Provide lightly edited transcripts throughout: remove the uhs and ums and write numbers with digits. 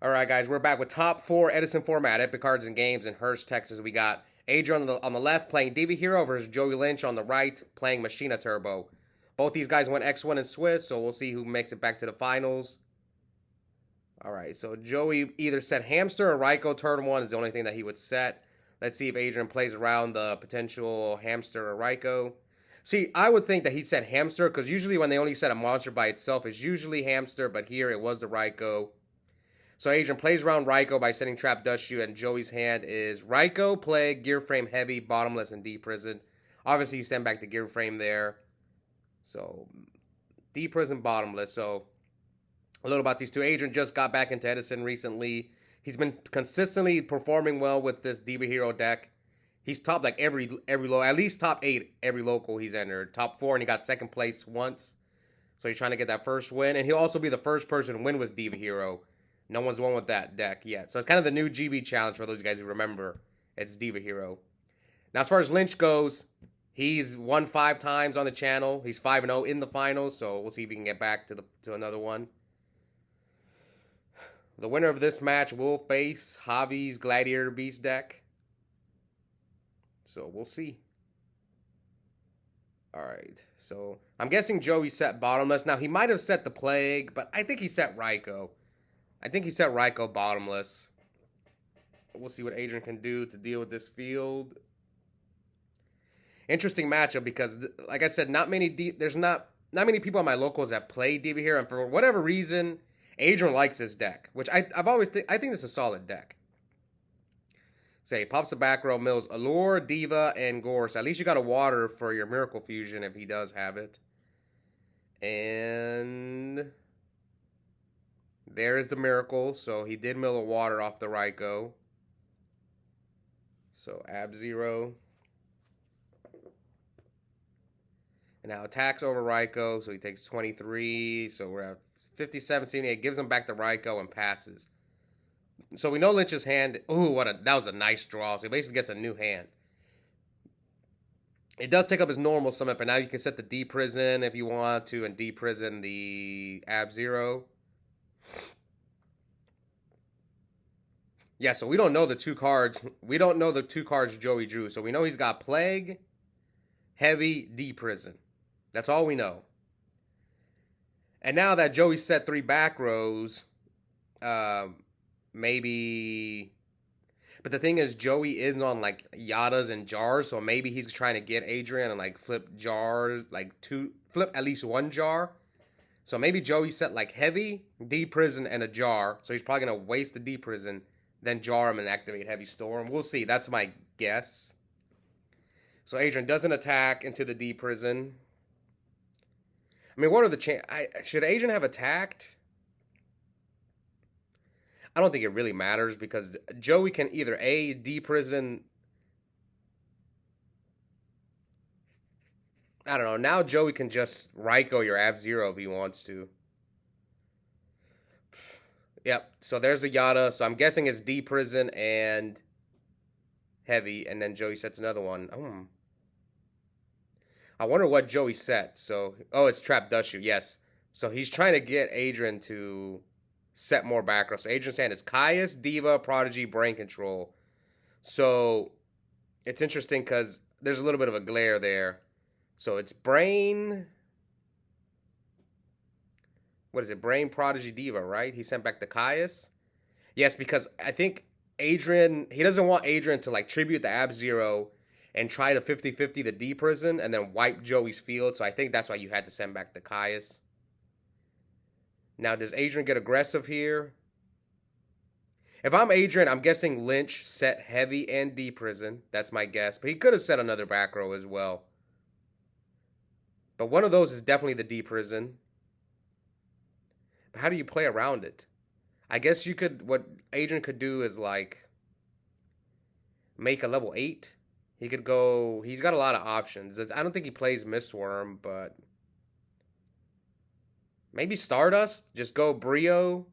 All right, guys, we're back with top four Edison Format, Epic Cards and Games in Hurst, Texas. We got Adrian on the left playing Diva Hero versus Joey Linch on the right playing Machina Turbo. Both these guys went X1 in Swiss, so we'll see who makes it back to the finals. All right, so Joey either set Hamster or Ryko. Turn one is the only thing that he would set. Let's see if Adrian plays around the potential Hamster or Ryko. See, I would think that he set Hamster because usually when they only set a monster by itself, it's usually Hamster, but here it was the Ryko. So Adrian plays around Ryko by setting Trap Dust Shoe, and Joey's hand is Ryko, Plague, Gear Frame Heavy, Bottomless, and D Prison. Obviously, you send back the Gear Frame there. So, D Prison, Bottomless. So, a little about these two. Adrian just got back into Edison recently. He's been consistently performing well with this Diva Hero deck. He's top like every low, at least top 8 every local he's entered. Top 4, and he got second place once. So he's trying to get that first win, and he'll also be the first person to win with Diva Hero. No one's won with that deck yet. So it's kind of the new GB challenge for those guys who remember. It's Diva Hero. Now, as far as Linch goes, he's won 5 times on the channel. He's 5-0 in the finals, so we'll see if he can get back to another one. The winner of this match will face Javi's Gladiator Beast deck. So we'll see. All right. So I'm guessing Joey set Bottomless. Now, he might have set the Plague, but I think he set Ryko. I think he set Ryko Bottomless. We'll see what Adrian can do to deal with this field. Interesting matchup because, like I said, there's not many people on my locals that play Diva here, and for whatever reason, Adrian likes this deck, which I think this is a solid deck. Say, pops the back row, mills Allure, Diva, and Gore. So at least you got a water for your Miracle Fusion if he does have it. And there is the Miracle. So he did mill a water off the Ryko. So Ab-Zero. And now attacks over Ryko. So he takes 23. So we're at 57, 78. Gives him back the Ryko and passes. So we know Lynch's hand. Ooh, that was a nice draw. So he basically gets a new hand. It does take up his normal summon, but now you can set the D Prison if you want to, and D Prison the Ab-Zero. Yeah, so we don't know the two cards. We don't know the two cards Joey drew. So we know he's got Plague, Heavy, D Prison. That's all we know. And now that Joey set 3 back rows, maybe. But the thing is, Joey is on like Yadas and jars, so maybe he's trying to get Adrian and like flip jars, flip at least 1 jar. So maybe Joey set like Heavy, D Prison, and a jar. So he's probably gonna waste the D Prison, then jar him and activate Heavy Storm. We'll see. That's my guess. So Adrian doesn't attack into the D Prison. I mean, what are the chances? Should Adrian have attacked? I don't think it really matters because Joey can either A, D Prison. I don't know. Now Joey can just Ryko your Ab-Zero if he wants to. Yep. So there's a Yada. So I'm guessing it's D Prison and Heavy. And then Joey sets another one. I wonder what Joey set. So, it's Trap Dust Shoe. Yes. So he's trying to get Adrian to set more back row. So Adrian's hand is Caius, Diva, Prodigy, Brain Control. So it's interesting because there's a little bit of a glare there. So it's Brain. What is it? Brain, Prodigy, Diva, right? He sent back the Caius. Yes, because I think Adrian, he doesn't want Adrian to like tribute the Ab-Zero and try to 50-50 the D Prison and then wipe Joey's field. So I think that's why you had to send back the Caius. Now, does Adrian get aggressive here? If I'm Adrian, I'm guessing Linch set Heavy and D Prison. That's my guess. But he could have set another back row as well. But one of those is definitely the D Prison. But how do you play around it? I guess what Adrian could do is like make a level 8. He could go, he's got a lot of options. I don't think he plays Mistworm, but maybe Stardust. Just go Brio.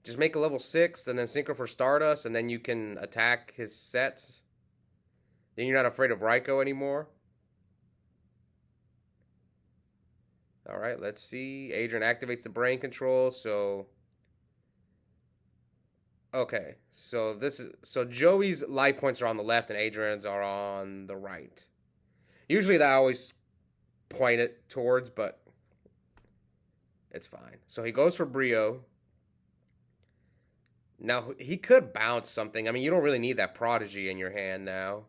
Just make a level 6 and then Synchro for Stardust, and then you can attack his sets. Then you're not afraid of Ryko anymore. All right, let's see. Adrian activates the Brain Control, so Okay, so Joey's life points are on the left and Adrian's are on the right. Usually that I always point it towards, but it's fine. So he goes for Brio. Now he could bounce something. I mean, you don't really need that Prodigy in your hand now,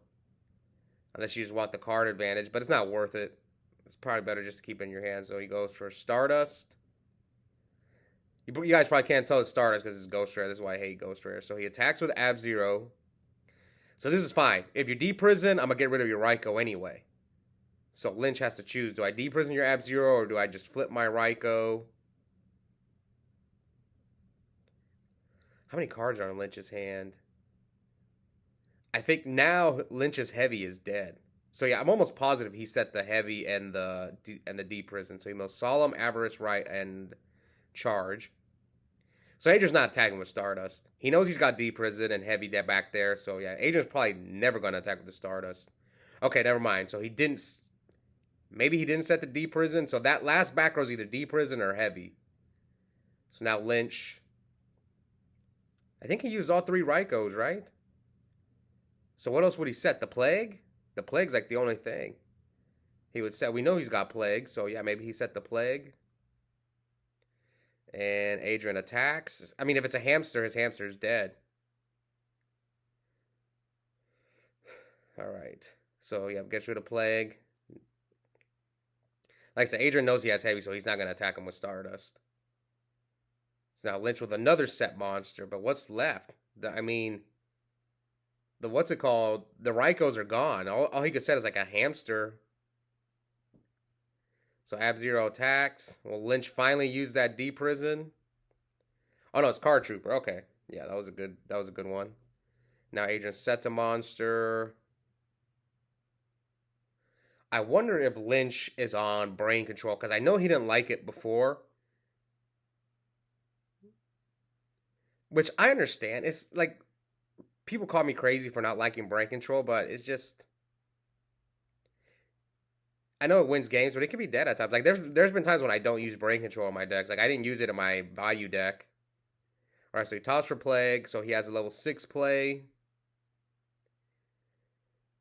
unless you just want the card advantage. But it's not worth it. It's probably better just to keep it in your hand. So he goes for Stardust. You guys probably can't tell it's Stardust because it's Ghost Rare. This is why I hate Ghost Rare. So he attacks with Ab Zero. So this is fine. If you deprison, I'm gonna get rid of your Raikou anyway. So Linch has to choose: do I deprison your Ab Zero or do I just flip my Raikou? How many cards are in Lynch's hand? I think now Lynch's heavy is dead. So yeah, I'm almost positive he set the heavy and the deprison. So he knows Solemn, Avarice, right, and Charge. So Adrian's not attacking with Stardust. He knows he's got deprison and heavy back there. So yeah, Adrian's probably never going to attack with the Stardust. Okay, never mind. So he didn't. Maybe he didn't set the deprison. So that last back row is either deprison or heavy. So now Lynch. I think he used all three Raikous, right? So what else would he set? The Plague? The Plague's like the only thing he would set. We know he's got Plague, so yeah, maybe he set the Plague. And Adrian attacks. I mean, if it's a hamster, his hamster's dead. All right. So yeah, gets rid of Plague. Like I said, Adrian knows he has heavy, so he's not going to attack him with Stardust. So now Lynch with another set monster, but what's left? I mean, the what's it called? The Raikous are gone. All he could set is like a hamster. So Ab Zero attacks. Well, Lynch finally used that deprison. Oh no, it's Card Trooper. Okay, yeah, that was a good one. Now Adrian sets a monster. I wonder if Lynch is on brain control because I know he didn't like it before. Which I understand. It's like people call me crazy for not liking brain control, but it's just I know it wins games, but it can be dead at times. Like there's been times when I don't use brain control in my decks. Like I didn't use it in my value deck. All right, so he tossed for Plague, so he has a level 6 play.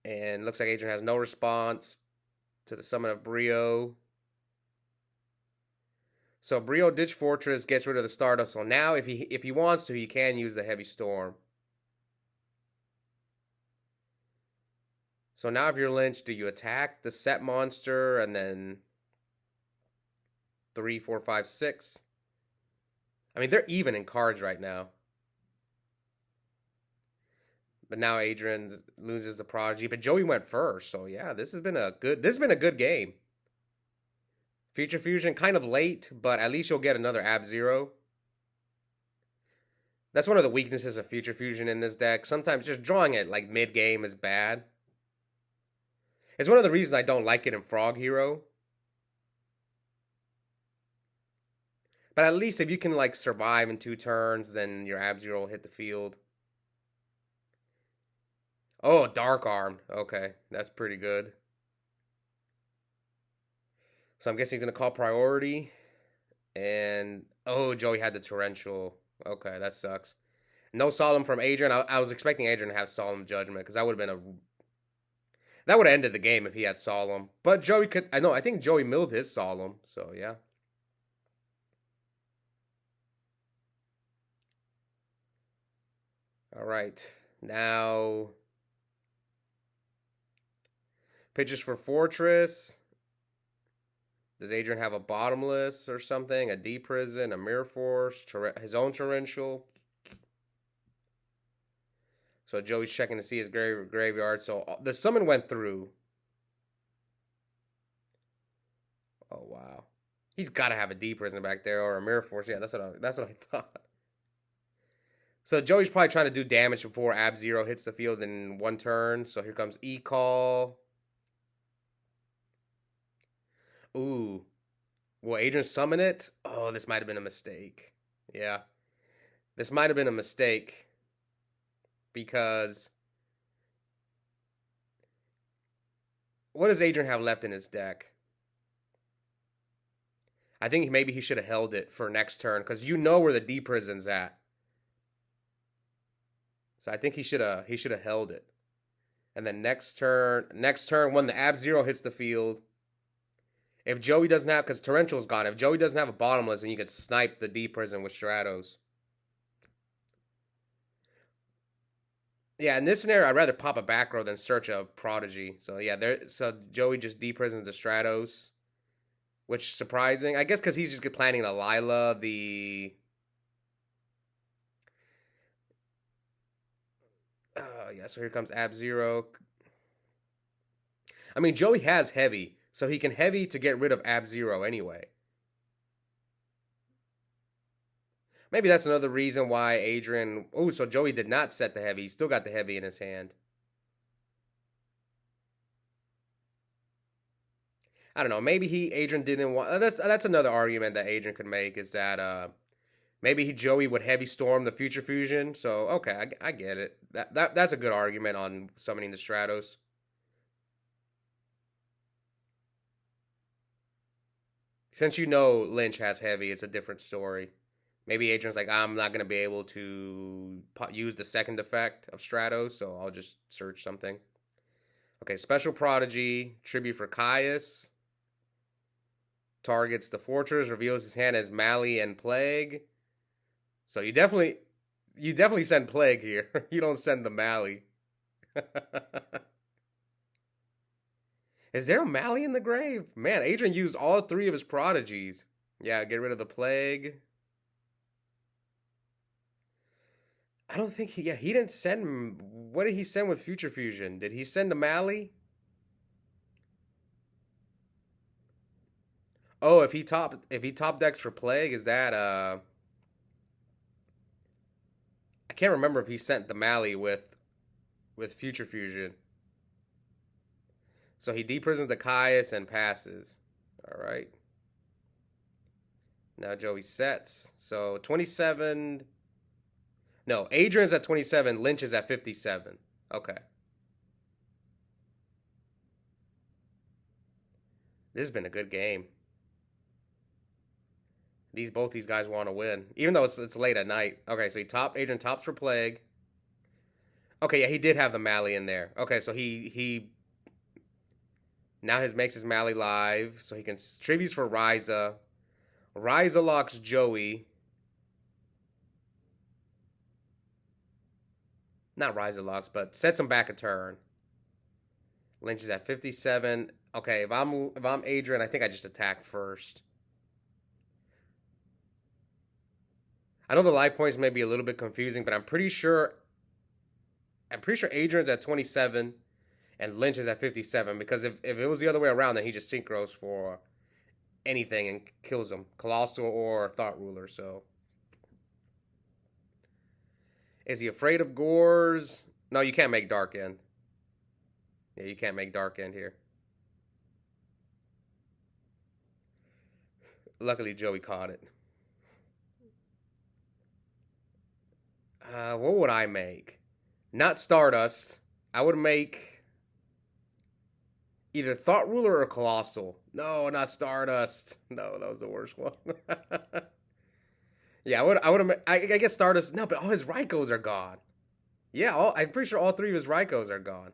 And looks like Adrian has no response to the summon of Brio. So Brio Ditch Fortress gets rid of the Stardust. So now if he wants to, he can use the Heavy Storm. So now if you're Lynch, do you attack the set monster and then 3, 4, 5, 6? I mean, they're even in cards right now. But now Adrian loses the Prodigy. But Joey went first, so yeah, this has been a good game. Future Fusion kind of late, but at least you'll get another Ab Zero. That's one of the weaknesses of Future Fusion in this deck. Sometimes just drawing it like mid game is bad. It's one of the reasons I don't like it in Frog Hero. But at least if you can like survive in 2 turns, then your Ab Zero will hit the field. Oh, Dark Arm. Okay, that's pretty good. So I'm guessing he's going to call Priority. And, oh, Joey had the Torrential. Okay, that sucks. No Solemn from Adrian. I was expecting Adrian to have Solemn Judgment because that would have been a... That would have ended the game if he had Solemn. But Joey could... I think Joey milled his Solemn. So, yeah. All right. Now... Pitches for Fortress. Does Adrian have a Bottomless or something? A Deprison, a Mirror Force, his own Torrential? So Joey's checking to see his graveyard. So the summon went through. Oh, wow. He's got to have a Deprison back there or a Mirror Force. Yeah, that's what I thought. So Joey's probably trying to do damage before Ab Zero hits the field in 1 turn. So here comes E-Call. Ooh. Will Adrian summon it? Oh, this might have been a mistake. Yeah. This might have been a mistake. Because... what does Adrian have left in his deck? I think maybe he should have held it for next turn. Because you know where the Deprison's at. So I think he should have held it. And then next turn when the Ab Zero hits the field, if Joey doesn't have, because Torrential's gone, if Joey doesn't have a bottomless, then you could snipe the D prison with Stratos. Yeah, in this scenario, I'd rather pop a back row than search a Prodigy. So yeah, so Joey just D prisons the Stratos, which is surprising. I guess because he's just planning the Lila, the yeah. So here comes Ab Zero. I mean, Joey has heavy, so he can heavy to get rid of Ab Zero anyway. Maybe that's another reason why Adrian. Oh, so Joey did not set the heavy. He still got the heavy in his hand. I don't know. Maybe Adrian didn't want. That's another argument that Adrian could make is that maybe Joey would heavy storm the future fusion. So okay, I get it. That's a good argument on summoning the Stratos. Since you know Linch has heavy, it's a different story. Maybe Adrian's like, I'm not gonna be able to use the second effect of Stratos, so I'll just search something. Okay, Special Prodigy, Tribute for Caius. Targets the fortress, reveals his hand as Mally and Plague. So you definitely send Plague here. You don't send the Mally. Is there a Mally in the grave? Man, Adrian used all three of his prodigies. Yeah, get rid of the Plague. I don't think he didn't send. What did he send with Future Fusion? Did he send a Mally? Oh, if he top decks for Plague, is that I can't remember if he sent the Mally with Future Fusion. So he deprisons the Caius and passes. All right. Now Joey sets. So 27. No, Adrian's at 27. Linch is at 57. Okay. This has been a good game. Both these guys want to win, even though it's late at night. Okay, so Adrian tops for Plague. Okay, yeah, he did have the Mally in there. Okay, so he now makes his Mally live, so he can tributes for Ryza. Ryza locks Joey. Not Ryza locks, but sets him back a turn. Lynch is at 57. Okay, if I'm Adrian, I think I just attack first. I know the life points may be a little bit confusing, but I'm pretty sure Adrian's at 27 and Lynch is at 57, because if it was the other way around, then he just synchros for anything and kills him, Colossal or Thought Ruler. So is he afraid of Gores? No, you can't make Dark End. Yeah, you can't make Dark End here. Luckily, Joey caught it. What would I make? Not Stardust. I would make either Thought Ruler or Colossal. No, not Stardust. No, that was the worst one. Yeah, I guess Stardust. No, but all his Raikos are gone. Yeah, I'm pretty sure all three of his Raikos are gone.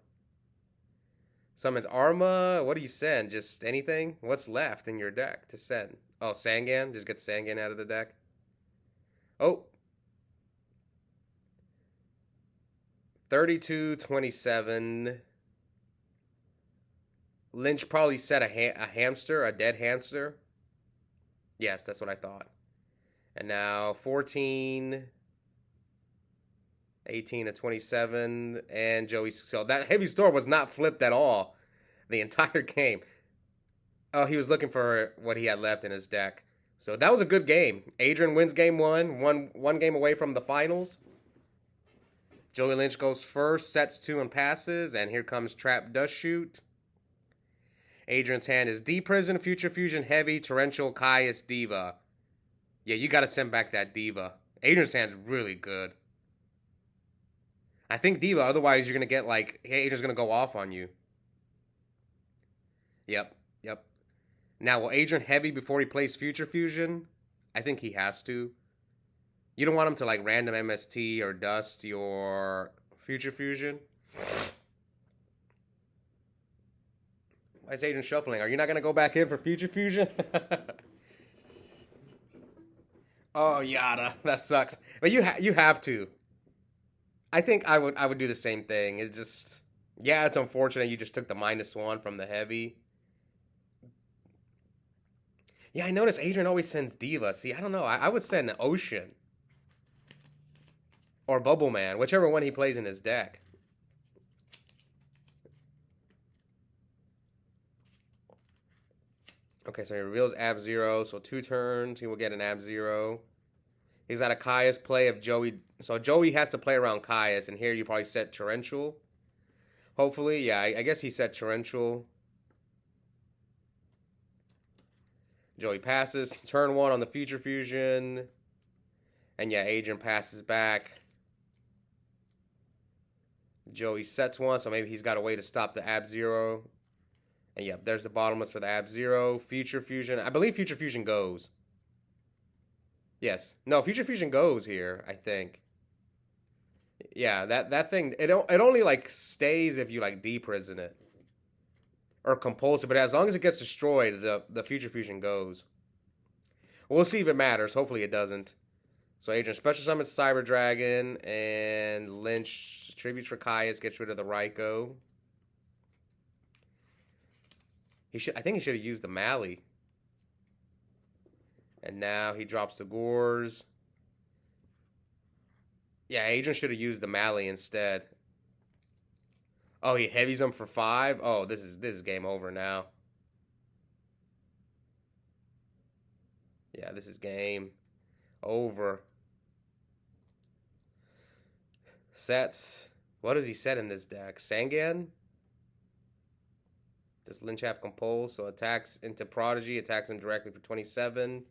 Summons Arma. What do you send? Just anything? What's left in your deck to send? Oh, Sangan. Just get Sangan out of the deck. Oh. 32-27. Linch probably set a hamster, a dead hamster. Yes, that's what I thought. And now 14, 18-27, and Joey. So that heavy storm was not flipped at all the entire game. Oh, he was looking for what he had left in his deck. So that was a good game. Adrian wins game one game away from the finals. Joey Linch goes first, sets 2 and passes, and here comes Trap Dust Shoot. Adrian's hand is D Prison, Future Fusion, Heavy, Torrential, Caius, Diva. Yeah, you got to send back that Diva. Adrian's hand's really good. I think Diva, otherwise you're going to get like, hey, Adrian's going to go off on you. Yep. Now, will Adrian heavy before he plays Future Fusion? I think he has to. You don't want him to like random MST or dust your Future Fusion. Why is Adrian shuffling? Are you not gonna go back in for Future Fusion? Oh, yada. That sucks. But you have to. I think I would do the same thing. It just, yeah, it's unfortunate you just took the -1 from the heavy. Yeah, I notice Adrian always sends Diva. See, I don't know. I would send Ocean or Bubble Man, whichever one he plays in his deck. Okay, so he reveals Ab-Zero. So 2 turns, he will get an Ab-Zero. He's got a Caius play of Joey. So Joey has to play around Caius, and here you probably set Torrential. Hopefully, yeah, I guess he set Torrential. Joey passes. Turn 1 on the Future Fusion. And yeah, Adrian passes back. Joey sets 1, so maybe he's got a way to stop the Ab-Zero. And yeah, there's the bottomless for the Ab-Zero. Future Fusion. I believe Future Fusion goes. Yes. No, Future Fusion goes here, I think. Yeah, that thing, it only like stays if you like deprison it. Or compulse it, but as long as it gets destroyed, the Future Fusion goes. We'll see if it matters. Hopefully it doesn't. So Adrian special summons Cyber Dragon, and Linch tributes for Caius, gets rid of the Raikou. I think he should have used the Mally. And now he drops the Gores. Yeah, Adrian should have used the Mally instead. Oh, he heavies him for 5? Oh, this is game over now. Yeah, this is game over. Sets. What does he set in this deck? Sangan? Does Linch have Compulse? So attacks into Prodigy. Attacks him directly for 27.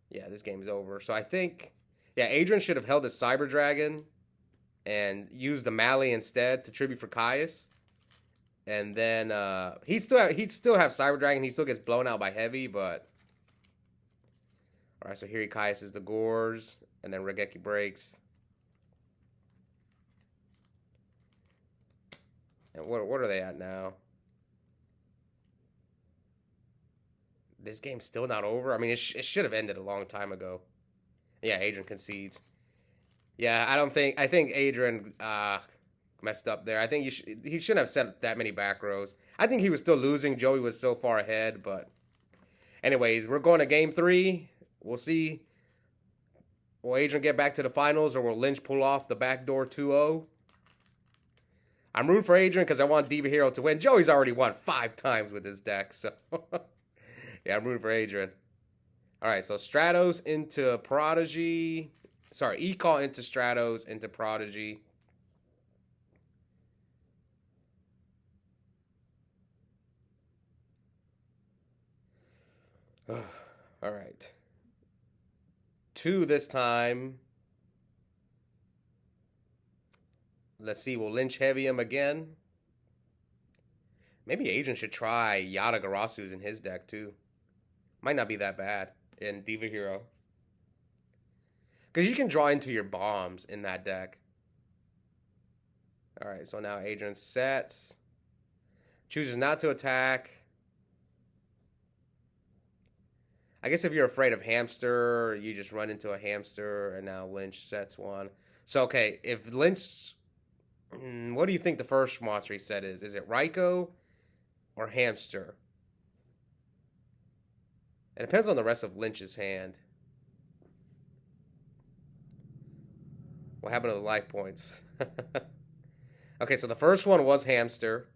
Yeah, this game's over. So I think, yeah, Adrian should have held his Cyber Dragon and used the Mally instead to tribute for Caius. And then he'd still have Cyber Dragon. He still gets blown out by heavy, but all right. So here he Caiuses the Gores, and then Regeki breaks. And what are they at now? This game's still not over. I mean, it should have ended a long time ago. Yeah, Adrian concedes. Yeah, I think Adrian messed up there. I think he shouldn't have set that many back rows. I think he was still losing. Joey was so far ahead, but anyways, we're going to game 3. We'll see. Will Adrian get back to the finals, or will Linch pull off the backdoor 2-0? I'm rooting for Adrian because I want Diva Hero to win. Joey's already won 5 times with his deck, so yeah, I'm rooting for Adrian. All right, so Stratos into Prodigy. Sorry, E-Call into Stratos into Prodigy. All right. 2 this time. Let's see, will Linch heavy him again? Maybe Adrian should try Yada Garasu's in his deck too. Might not be that bad in Diva Hero. Because you can draw into your bombs in that deck. Alright, so now Adrian sets. Chooses not to attack. I guess if you're afraid of hamster, you just run into a hamster, and now Linch sets 1. So, okay, if Linch... What do you think the first monster he set is? Is it Raikou or hamster? It depends on the rest of Lynch's hand. What happened to the life points? Okay, so the first one was hamster.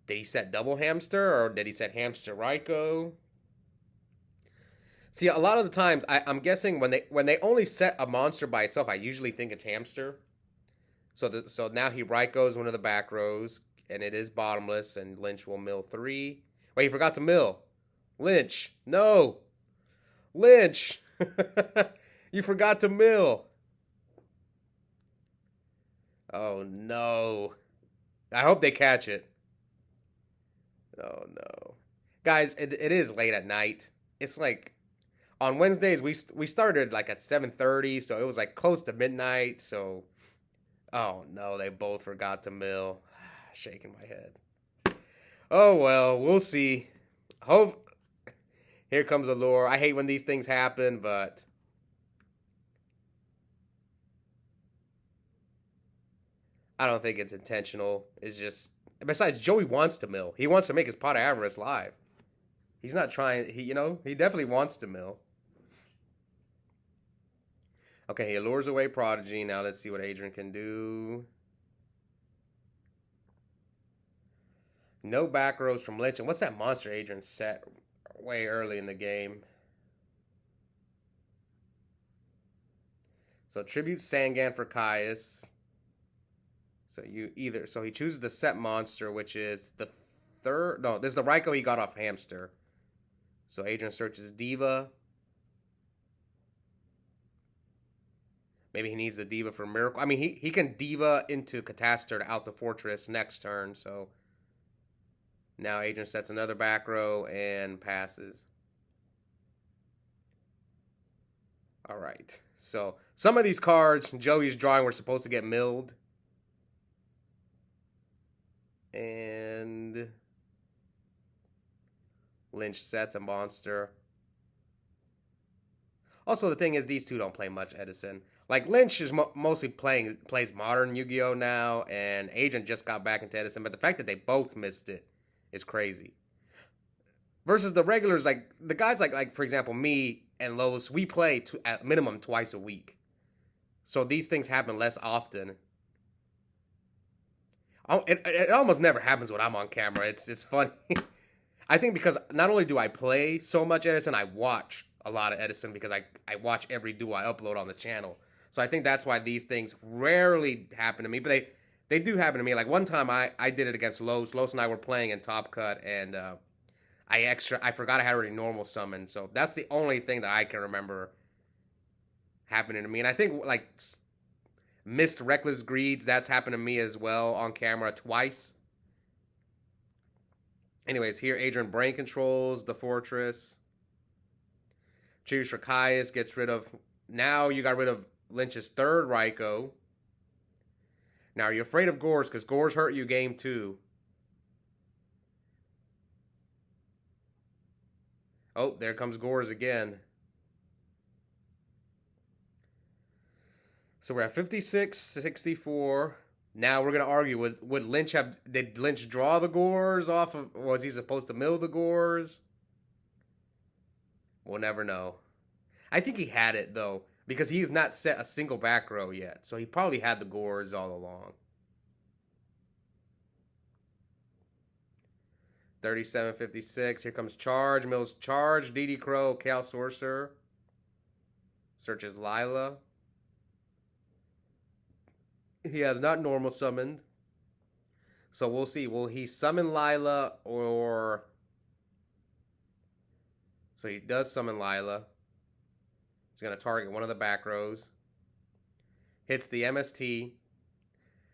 Did he set double hamster, or did he set hamster Raikou? See, a lot of the times, I'm guessing when they only set a monster by itself, I usually think it's hamster. So now he Raikou's one of the back rows, and it is bottomless, and Linch will mill 3. Wait, he forgot to mill. Linch, no. Linch, you forgot to mill. Oh, no. I hope they catch it. Oh, no. Guys, it is late at night. It's like On Wednesdays we started like at 7:30, so it was like close to midnight. So oh no, they both forgot to mill. Shaking my head. Oh well, we'll see. Hope here comes a lure. I hate when these things happen, but I don't think it's intentional. It's just besides Joey wants to mill. He wants to make his pot of avarice live. He's not trying. He definitely wants to mill. Okay, he lures away Prodigy. Now let's see what Adrian can do. No back rows from Linch. And what's that monster Adrian set way early in the game? So tribute Sangan for Caius. So he chooses the set monster, which is the third. No, there's the Raikou he got off Hamster. So Adrian searches Diva. Maybe he needs the Diva for Miracle. I mean, he can Diva into Catastor to out the Fortress next turn. So now Adrian sets another back row and passes. All right. So some of these cards Joey's drawing were supposed to get milled. And Linch sets a monster. Also, the thing is, these two don't play much Edison. Like, Linch is mostly plays modern Yu-Gi-Oh! Now, and Adrian just got back into Edison, but the fact that they both missed it is crazy. Versus the regulars, like, the guys like for example, me and Lois, we play at minimum twice a week. So these things happen less often. It almost never happens when I'm on camera. It's funny. I think because not only do I play so much Edison, I watch a lot of Edison because I watch every duo I upload on the channel. So I think that's why these things rarely happen to me. But they do happen to me. Like one time I did it against Los. Los and I were playing in Top Cut, and I forgot I had already normal summon. So that's the only thing that I can remember happening to me. And I think like missed Reckless Greeds, that's happened to me as well on camera twice. Anyways, here Adrian brain controls the Fortress. Choose for Caius, gets rid of... Now you got rid of Lynch's third Raikou. Now, are you afraid of Gores? Because Gores hurt you game 2. Oh, there comes Gores again. So we're at 56, 64. Now we're going to argue, would Linch have... Did Linch draw the Gores off of... Was he supposed to mill the Gores? We'll never know. I think he had it, though, because he's not set a single back row yet. So he probably had the Gores all along. 37-56. Here comes Charge. Mills Charge. DD Crow. Chaos Sorcerer. Searches Lila. He has not normal summoned. So we'll see. Will he summon Lila or... So he does summon Lila. He's going to target one of the back rows. Hits the MST.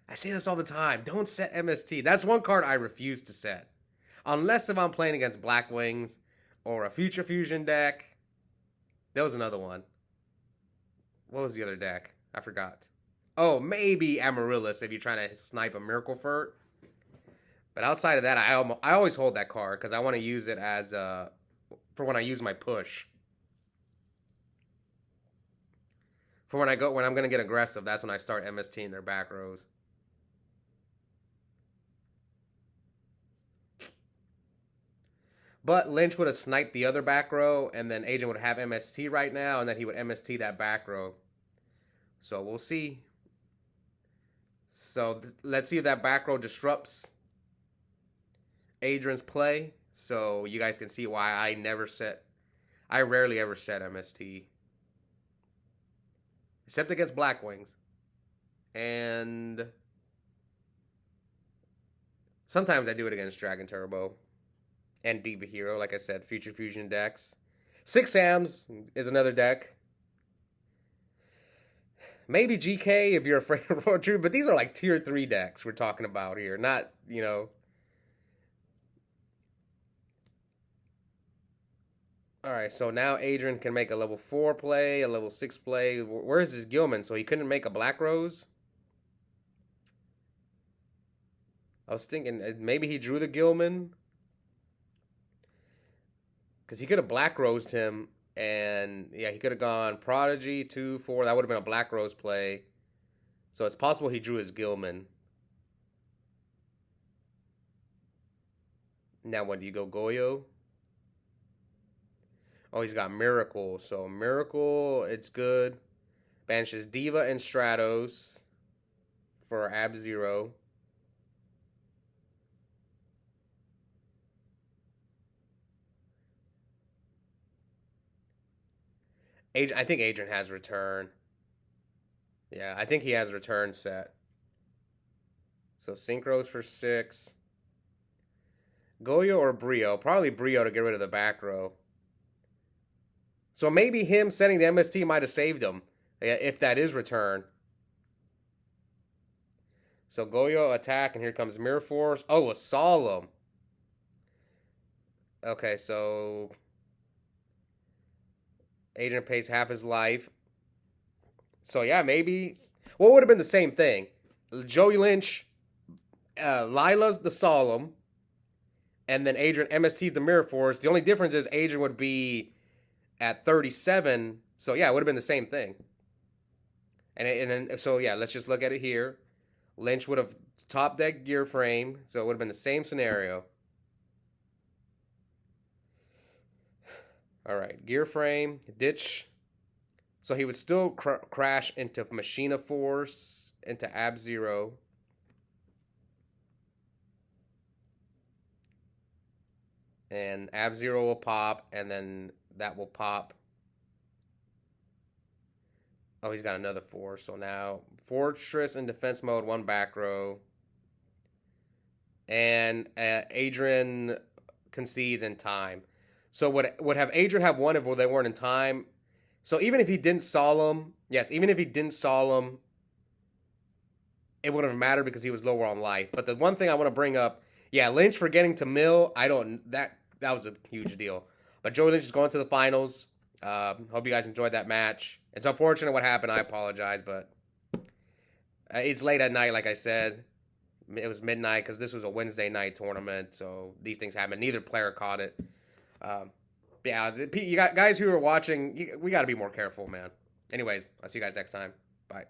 I say this all the time. Don't set MST. That's one card I refuse to set. Unless if I'm playing against Black Wings or a Future Fusion deck. There was another one. What was the other deck? I forgot. Oh, maybe Amaryllis if you're trying to snipe a Miracle Furt. But outside of that, I always hold that card because I want to use it as for when I use my push. For when I'm going to get aggressive, that's when I start MST in their back rows. But Linch would have sniped the other back row, and then Adrian would have MST right now, and then he would MST that back row. So we'll see. So let's see if that back row disrupts Adrian's play. So you guys can see why I rarely ever set MST. Except against Black Wings. And sometimes I do it against Dragon Turbo. And Diva Hero, like I said, Future Fusion decks. 6 Sams is another deck. Maybe GK if you're afraid of Royal True, but these are like tier 3 decks we're talking about here. Not, you know. All right, so now Adrian can make a level 4 play, a level 6 play. Where's his Gilman? So he couldn't make a Black Rose? I was thinking maybe he drew the Gilman. Because he could have Black Rosed him. And yeah, he could have gone Prodigy, 2, 4. That would have been a Black Rose play. So it's possible he drew his Gilman. Now what, do you go Goyo? Oh, he's got Miracle. So Miracle, it's good. Banishes Diva and Stratos for Ab-Zero. I think Adrian has return. Yeah, I think he has return set. So Synchros for 6. Goyo or Brio? Probably Brio to get rid of the back row. So maybe him sending the MST might have saved him, if that is return. So Goyo attack, and here comes Mirror Force. Oh, a Solemn. Okay, so Adrian pays half his life. So yeah, maybe. What would have been the same thing? Joey Lynch, Lila's the Solemn, and then Adrian MST's the Mirror Force. The only difference is Adrian would be at 37. So yeah, it would have been the same thing. And then so yeah, let's just look at it here. Linch would have top deck Gear Frame, so it would have been the same scenario. All right, Gear Frame, ditch. So he would still crash into Machina Force, into Ab-Zero. And Ab-Zero will pop, and then that will pop. Oh, he's got another 4. So now Fortress in defense mode, 1 back row. And Adrian concedes in time. So would have Adrian have won if they weren't in time? So even if he didn't Solemn, yes, even if he didn't Solemn, it wouldn't have mattered because he was lower on life. But the one thing I want to bring up, yeah, Lynch for getting to mill, that was a huge deal. But Joey Lynch is going to the finals. Hope you guys enjoyed that match. It's unfortunate what happened. I apologize, but it's late at night, like I said. It was midnight because this was a Wednesday night tournament, so these things happen. Neither player caught it. Yeah, you got guys who are watching. We got to be more careful, man. Anyways, I'll see you guys next time. Bye.